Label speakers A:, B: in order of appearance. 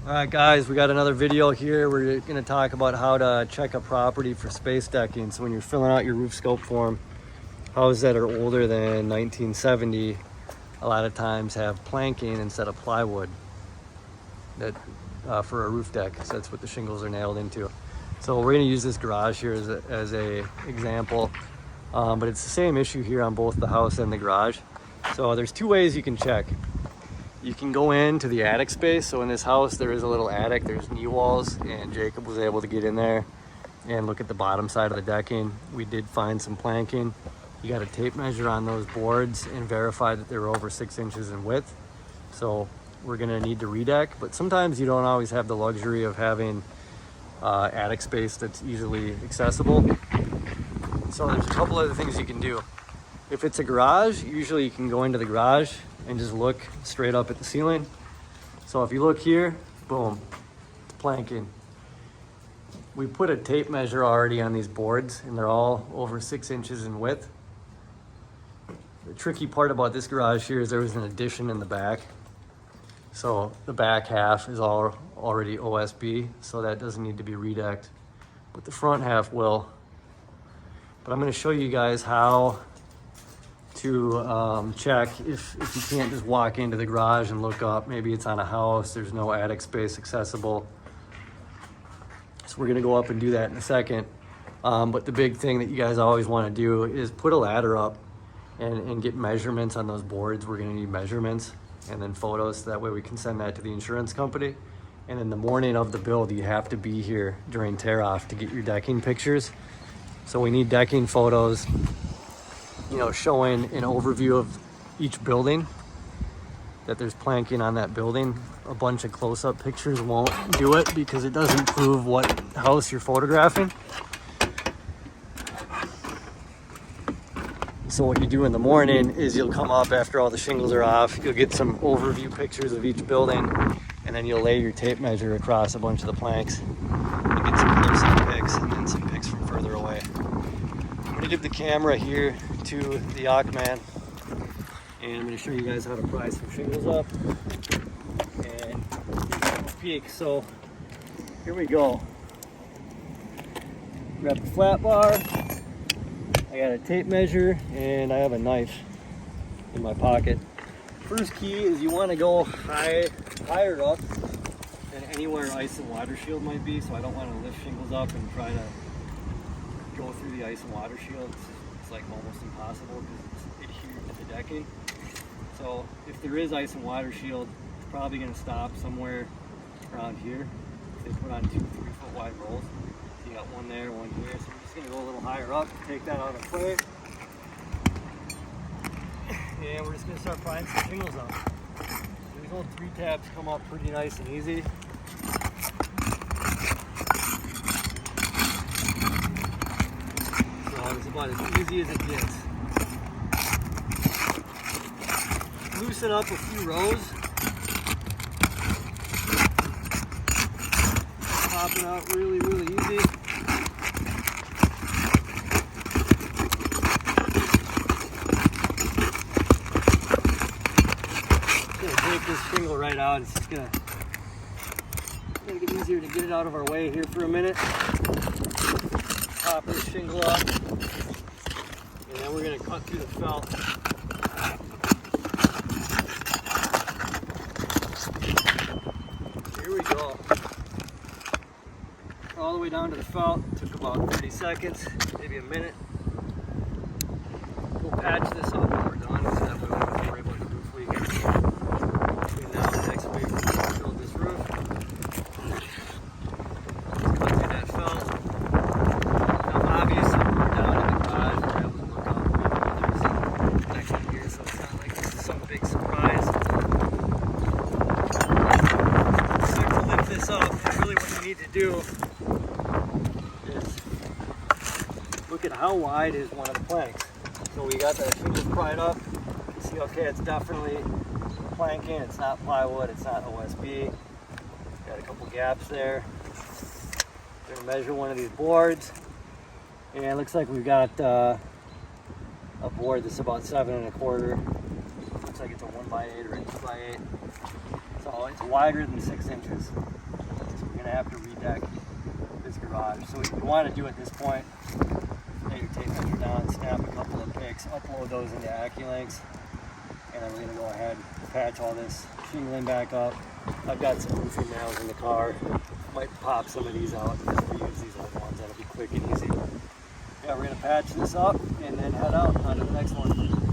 A: All right, guys, we got another video here. We're going to talk about how to check a property for space decking. So when you're filling out your roof scope form, houses that are older than 1970 a lot of times have planking instead of plywood that for a roof deck. So that's what the shingles are nailed into. So we're going to use this garage here as a example, but it's the same issue here on both the house and the garage. So there's two ways you can check. You can go into the attic space. So in this house, there is a little attic. There's knee walls, and Jacob was able to get in there and look at the bottom side of the decking. We did find some planking. You got a tape measure on those boards and verify that they're over 6 inches in width. So we're gonna need to redeck, but sometimes you don't always have the luxury of having attic space that's easily accessible. So there's a couple other things you can do. If it's a garage, usually you can go into the garage and just look straight up at the ceiling. So if you look here, boom, it's planking. We put a tape measure already on these boards and they're all over 6 inches in width. The tricky part about this garage here is there was an addition in the back. So the back half is already OSB, so that doesn't need to be redecked, but the front half will. But I'm gonna show you guys how to check if you can't just walk into the garage and look up. Maybe it's on a house, there's no attic space accessible. So we're gonna go up and do that in a second. But the big thing that you guys always wanna do is put a ladder up and get measurements on those boards. We're gonna need measurements and then photos, so that way we can send that to the insurance company. And in the morning of the build, you have to be here during tear off to get your decking pictures. So we need decking photos, you know, showing an overview of each building, that there's planking on that building. A bunch of close-up pictures won't do it because it doesn't prove what house you're photographing. So what you do in the morning is you'll come up after all the shingles are off, you'll get some overview pictures of each building, and then you'll lay your tape measure across a bunch of the planks and get some close-up pics and then some pics from further away. I'm gonna give the camera here to the Aquaman, and I'm gonna show you guys how to pry some shingles up and have a peek. So here we go. Grab the flat bar. I got a tape measure and I have a knife in my pocket. First key is you want to go higher up than anywhere ice and water shield might be. So I don't want to lift shingles up and try to go through the ice and water shield. It's like almost impossible because it's adhered to the decking. So if there is ice and water shield, it's probably going to stop somewhere around here. They put on 2 3-foot wide rolls. So you got one there, one here. So we're just going to go a little higher up, take that out of play. And we're just going to start prying some shingles up. These old 3 tabs come up pretty nice and easy. So it's about as easy as it gets. Loosen up a few rows. Popping out really, really easy. Take this shingle right out. It's just gonna make it easier to get it out of our way here for a minute. Pop this shingle up, and then we're gonna cut through the felt. Here we go. All the way down to the felt. Took about 30 seconds, maybe a minute. We'll patch this up when we're done, so that way we don't have to worry about the roof leaking. Next week we'll build this roof. Let's cut through that felt. Now obviously we're down in the garage, we're able to look out. There's decking here, so it's not like this is some big surprise. Start to lift this up. Really what you need to do is look at how wide is one of the planks. So we got the shingles pried up. You see, okay, it's definitely planking, it's not plywood, it's not OSB. Got a couple gaps there. We're gonna measure one of these boards, and it looks like we've got a board that's about 7 1/4. Looks like it's a 1x8 or a 2x8. So it's wider than 6 inches. So we're gonna have to redeck this garage. So what you want to do at this point, lay your tape measure down, snap a couple of pics, upload those into AccuLynx, and then we're gonna go ahead and patch all this shingling back up. I've got some roofing nails in the car. Might pop some of these out and just reuse these old ones. That'll be quick and easy. Yeah, we're gonna patch this up and then head out on to the next one.